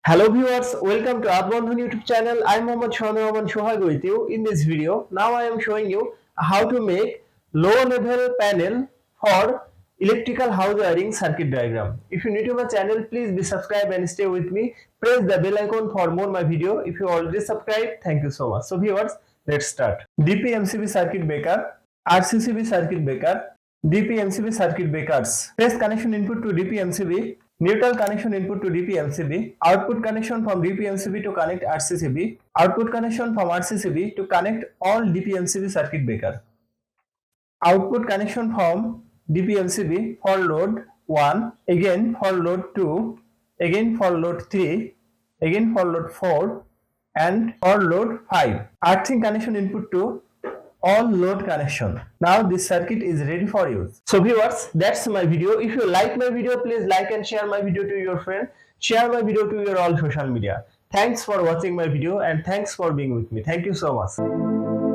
Hello viewers, welcome to our Bondhon YouTube channel. I'm Mohammad Shohag with you. In this video, now I am showing you how to make low level panel for electrical house wiring circuit diagram. If you're new to my channel, please be subscribed and stay with me. Press the bell icon for more my video. If you already subscribed, thank you so much. So viewers, let's start. DP MCB circuit breaker, RCCB circuit breaker, DP MCB circuit breakers. Phase connection input to DP MCB, neutral connection input to DP MCB, output connection from DP MCB to connect RCCB, output connection from RCCB to connect all DP MCB circuit breaker, output connection from DP MCB for load 1, again for load 2, again for load 3, again for load 4 and for load 5. Earthing connection input to all load connection. Now this circuit is ready for use. So viewers, that's my video. If you like my video, please like and share my video to your friend. Share my video to your all social media. Thanks for watching my video and thanks for being with me. Thank you so much.